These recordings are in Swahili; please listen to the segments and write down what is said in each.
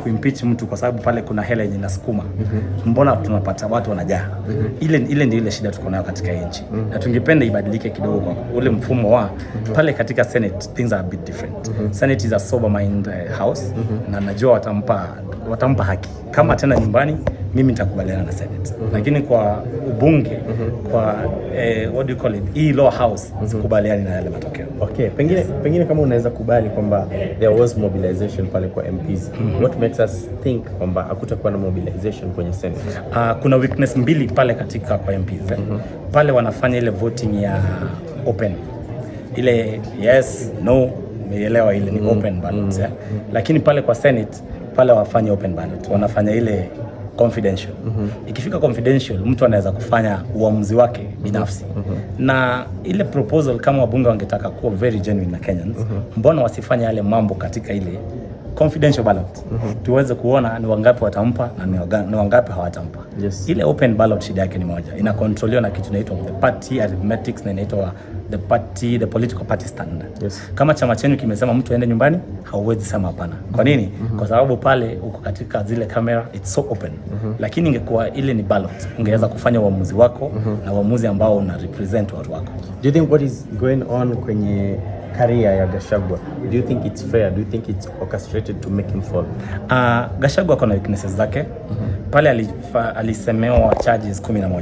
kuimpeach mtu kwa sababu pale kuna hela yenye inasukuma. Mbona tunapata watu wanajaa? Ile ndio ile shida tuko nayo katika nchi. Na tungependa ibadilike kidogo kwa ule mfumo wa pale katika Senate, things are a bit different. Senate is a sober mind house, na najua watampa haki. Kama tena nyumbani, mimi nitakubaliana na Senate. Lakini kwa ubunge, kwa what do you call it, hii law house, sikubaliani na yale matokeo. Okay, pengine kama unaweza kubali kwamba there was mobilization pale kwa MPs, what makes us think kwamba hakutakuwa na mobilization kwenye Senate? Kuna weakness mbili pale katika kwa MPs. Pale wanafanya ile voting ya open. Ile yes, no, umeelewa, ile ni open ballot. Lakini pale kwa Senate, pale wafanye open ballot. Wanafanya ile confidential. Ikifika confidential, mtu anaweza kufanya uamuzi wake binafsi. Na ile proposal, kama wabunge wangetaka kuwa very genuine na Kenyans, mbona wasifanye yale mambo katika ile confidential ballot? Tuweze kuona ni wangapi watampa na ni wangapi hawatampa. Ile open ballot shida yake ni moja, inakontroliwa na kitu inaitwa the party arithmetics, na inaitwa the political party stand. Kama chama chenu kimesema mtu aende nyumbani, hauwezi sema hapana. Kwa nini? Kwa sababu pale uko katika zile kamera, it's so open. Lakini ingekuwa ile ni ballot, ungeweza kufanya uamuzi wako na uamuzi ambao una represent watu wako. Do you think what is going on kwenye career ya Gachagua, do you think it's fair? Do you think it's orchestrated to make him fall? Gachagua kuna weaknesses zake. Pale alisemewa charges 11.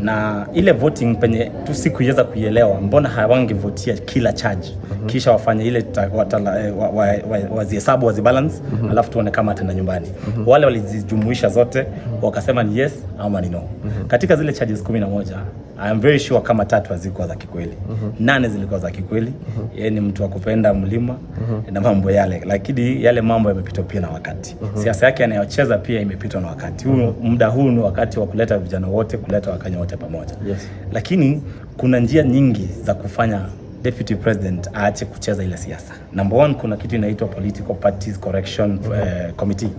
Na ile voting penye tu sikuweza kuielewa, mbona hawangevotia kila charge kisha wafanye ile wazihesabu wazibalance, alafu tuone kama atenda nyumbani. Wale walizijumuisha zote wakasema ni yes ama ni no. Katika zile charges 11, I am very sure kama 3 hazikuwa za kikweli. 8 zilikuwa za kikweli. Yeye ni mtu wa kupenda mlima na mambo yale, lakini yale mambo yamepitwa pia na wakati. Siasa yake anayocheza pia imepitwa na wakati. Muda huu ni wakati wa kuleta vijana wote, kuleta Wakenya wote pamoja. Lakini kuna njia nyingi za kufanya deputy president aache kucheza ile siasa. Number 1, kuna kitu inaitwa Political Parties Correction Committee.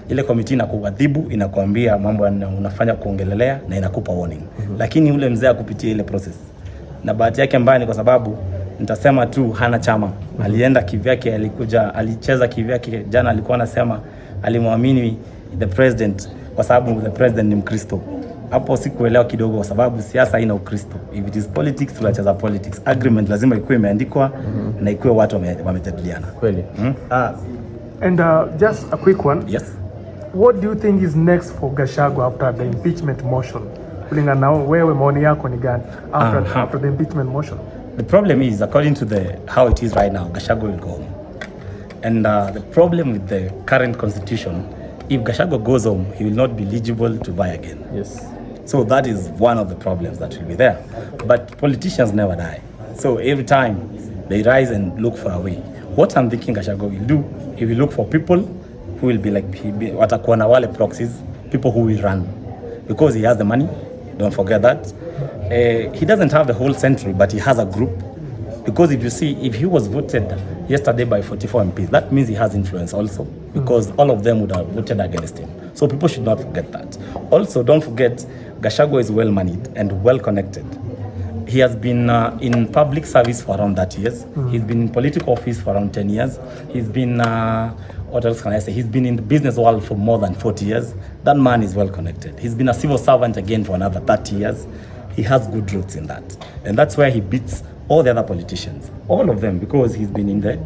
Ile committee inakuadhibu, inakuambia mambo unafanya kuongelelea na inakupa warning. Lakini ule mzee akupitia ile process. Na bahati yake mbaya ni kwa sababu nitasema tu hana chama. Alienda kivyake, alicheza kivyake. Jana alikuwa anasema alimwamini the president kwa sababu the president ni Mkristo. Hapo sikuelewa kidogo kwa sababu siasa haina Ukristo. If it is politics, tunacheza politics. Agreement lazima ikuwe imeandikwa na ikuwe watu wamejadiliana. Kweli. And just a quick one. Yes. What do you think is next for Gachagua after the impeachment motion? Kulingana na wewe, maoni yako ni gani after the impeachment motion? The problem is, according to how it is right now, Gachagua will go home. And the problem with the current constitution, if Gachagua goes home, he will not be eligible to vie again. So that is one of the problems that will be there. But politicians never die. So every time they rise and look for a way. What I'm thinking Gachagua will do, he will look for people who will be like, watakuwa na wale proxies, people who will run. Because he has the money, don't forget that. He doesn't have the whole central, but he has a group. Because if you see, if he was voted yesterday by 44 MPs, that means he has influence also. Because all of them would have voted against him. So people should not forget that. Also, don't forget, Gachagua is well-managed and well-connected. He has been in public service for around 30 years. He's been in political office for around 10 years. He's been, what else can I say? He's been in the business world for more than 40 years. That man is well-connected. He's been a civil servant again for another 30 years. He has good roots in that. And that's where he beats all the other politicians. All of them, because he's been in the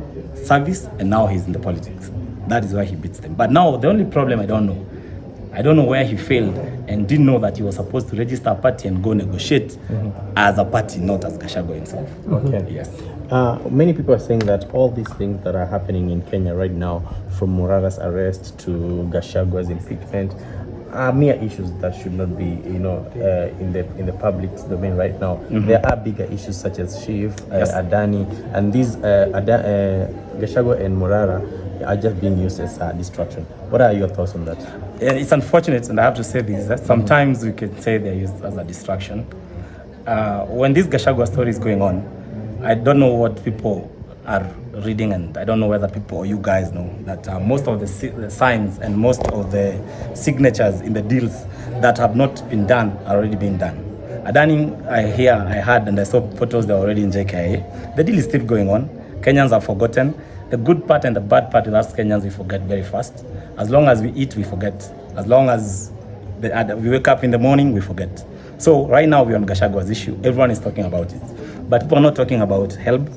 service and now he's in the politics. That is why he beats them. But now, the only problem I don't know where he failed and didn't know that he was supposed to register a party and go negotiate as a party, not as Gachagua himself. Yes. Many people are saying that all these things that are happening in Kenya right now, from Morara's arrest to Gachagua's impeachment, are mere issues that should not be, in the public domain right now. There are bigger issues such as Chief, Adani, and these Gachagua and Morara are just being used as a distraction. What are your thoughts on that? It's unfortunate, and I have to say this, that sometimes we can say they're used as a distraction. When this Gachagua story is going on, I don't know what people are reading, and I don't know whether people or you guys know that most of the signs and most of the signatures in the deals that have not been done are already being done. Adani, I heard and I saw photos, they're already in JKIA. The deal is still going on. Kenyans have forgotten. The good part and the bad part with us Kenyans, we forget very fast. As long as we eat, we forget. As long as we wake up in the morning, we forget. So right now we're on Gachagwa's issue. Everyone is talking about it. But people are not talking about HELB.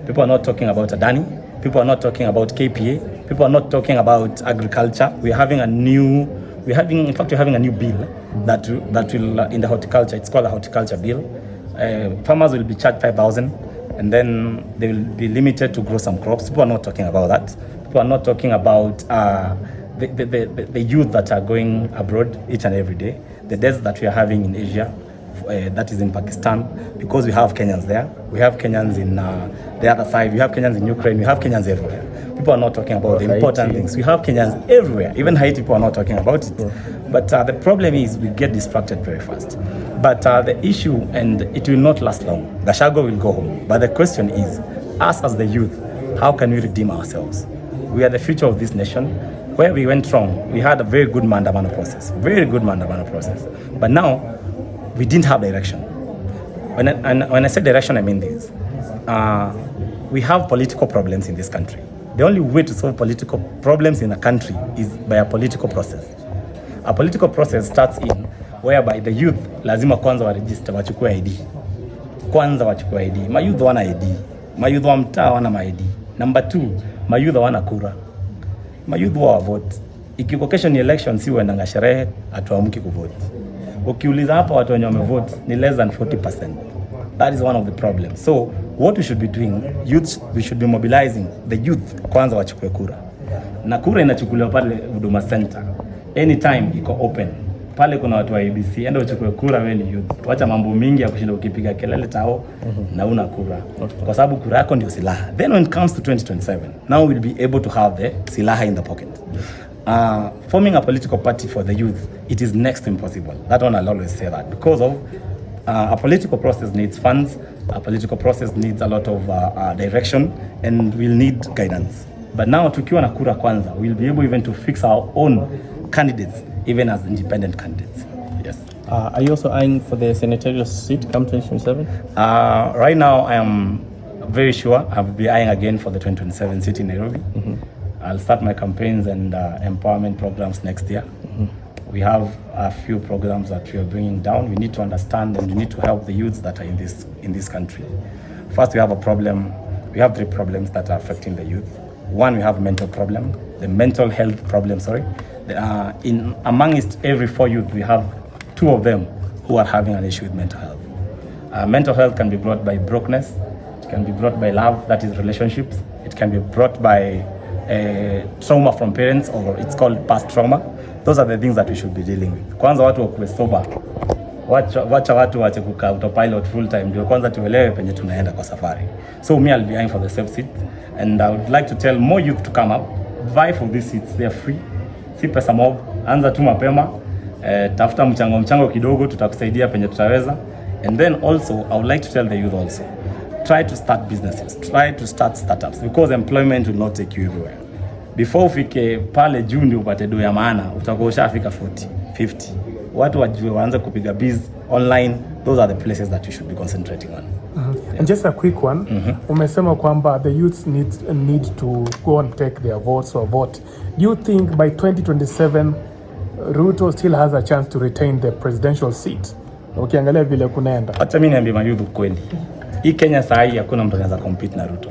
People are not talking about Adani. People are not talking about KPA. People are not talking about agriculture. In fact, we're having a new bill that will in the horticulture. It's called the horticulture bill. Farmers will be charged 5,000, and then they will be limited to grow some crops. People are not talking about that. People are not talking about the youth that are going abroad each and every day. The deaths that we are having in Asia, that is in Pakistan, because we have Kenyans there. We have Kenyans in the other side. We have Kenyans in Ukraine. We have Kenyans everywhere. People are not talking about the important things. We have Kenyans everywhere. Even Haiti, people are not talking about it. Yeah. But the problem is we get distracted very fast. But the issue, and it will not last long. Gachagua will go home. But the question is, us as the youth, how can we redeem ourselves? We are the future of this nation. Where we went wrong, we had a very good Mandamano process. Very good Mandamano process. But now, we didn't have direction. When I say direction, I mean this. We have political problems in this country. The only way to solve political problems in a country is by a political process. A political process starts in whereby the youth lazima kwanza waregister, wachukue ID. Kwanza wachukue ID. Mayouth wana ID. Mayouth wa mtaa wana ID. Number 2, mayouth wana kura. Mayouth wa vote. Ikiko kesho ni election, si uendanga sherehe, hatuamki kuvote. Ukiuliza hapa watu wenye wamevote ni less than 40%. That is one of the problems. So what we should be doing, we should be mobilizing the youth kwanza wachukue kura. Na kura inachukuliwa pale Huduma Center. Anytime iko open. Pale kuna watu wa ABC, enda uchukue kura wewe ni youth. Wacha mambo mingi ya kushinda ukipiga kelele tao na una kura. Kwa sababu kura yako ndio silaha. Then when it comes to 2027, now we'll be able to have the silaha in the pocket. Forming a political party for the youth, it is next to impossible. That one I'll always say that. Because of a political process needs funds, a political process needs a lot of direction, and we'll need guidance. But now tukiwa na kura kwanza, we'll be able even to fix our own candidates, even as independent candidates. Yes. Are you also eyeing for the senatorial seat come 2027? Right now, I am very sure I'll be eyeing again for the 2027 seat in Nairobi. Mm-hmm. I'll start my campaigns and empowerment programs next year. Mm-hmm. We have a few programs that we are bringing down. We need to understand and we need to help the youths that are in this country. First, we have a problem. We have 3 problems that are affecting the youth. One, we have mental problem, the mental health problem, amongst every 4 youth, we have 2 of them who are having an issue with mental health. Mental health can be brought by brokenness. It can be brought by love, that is relationships. It can be brought by trauma from parents, or it's called past trauma. Those are the things that we should be dealing with. Kwanza watu wakuwe sober. Wacha watu wache kukaa autopilot full time. Ndio kwanza tuelewe penye tunaenda kwa safari. So me, I'll be eyeing for the safe seat. And I would like to tell more youth to come up. Vie for these seats. They are free. Si pesa mob. Anza tu mapema. Tafuta mchango kidogo, tutakusaidia penye tutaweza. And then also, I would like to tell the youth also, try to start businesses. Try to start startups. Because employment will not take you everywhere. Before ufike pale juu ndio upate do ya maana, utakuwa ushafika 40, 50. Watu wajue waanze kupiga biz online. Those are the places that you should be concentrating on. Mm-hmm. Yeah. And just a quick one. Mm-hmm. Umesema kwamba the youths need to go and take their votes or vote. Do you think by 2027 Ruto still has a chance to retain the presidential seat? Ukiangalia vile kunaenda. Hata mimi niambie mayouth kweli. Hii Kenya saa hii hakuna mtu anaweza compete na Ruto.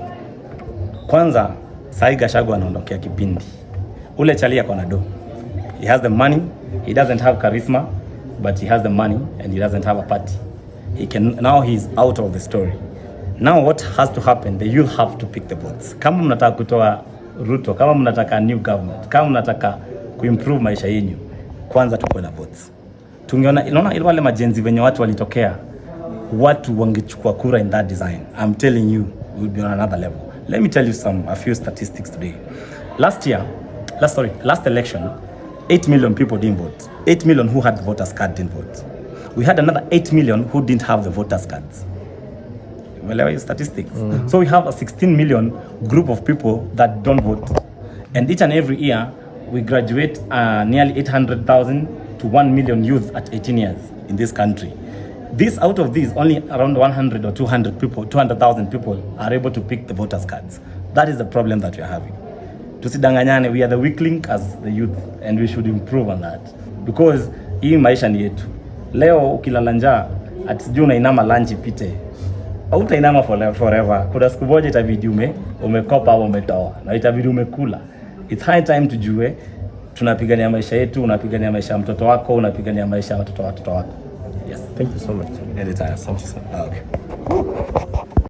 Kwanza saa hii Gachagua anaondokea kipindi. Ule chali yako na do. He has the money, he doesn't have charisma, but he has the money and he doesn't have a party. Now he's out of the story. Now what has to happen? The youth have to pick the votes. Kama mnataka kutoa Ruto, kama mnataka new government, kama mnataka kuimprove maisha yenu, kwanza tuko na votes. Unaona ile wale majenzi venye watu walitokea, watu wangechukua kura in that design. I'm telling you, we would be on another level. Let me tell you a few statistics today. Last election, 8 million people didn't vote. 8 million who had the voters card didn't vote. We had another 8 million who didn't have the voters cards. Well, statistics. Mm-hmm. So we have a 16 million group of people that don't vote. And each and every year, we graduate nearly 800,000 to 1 million youth at 18 years in this country. Out of these, only around 100 or 200,000 people are able to pick the voters cards. That is the problem that we are having. Tusidanganyane, we are the weak link as the youth and we should improve on that. Because hii maisha ni yetu. Leo ukilala njaa, ati sijui unainama lunch ipite. Hautainama forever. Kuna siku moja itabidi umekopa au umetoa na itabidi umekula. It's high time tujue tunapigania maisha yetu, unapigania maisha ya mtoto wako, unapigania maisha ya watoto wako. Yes. Thank you so much. Anytime. Okay.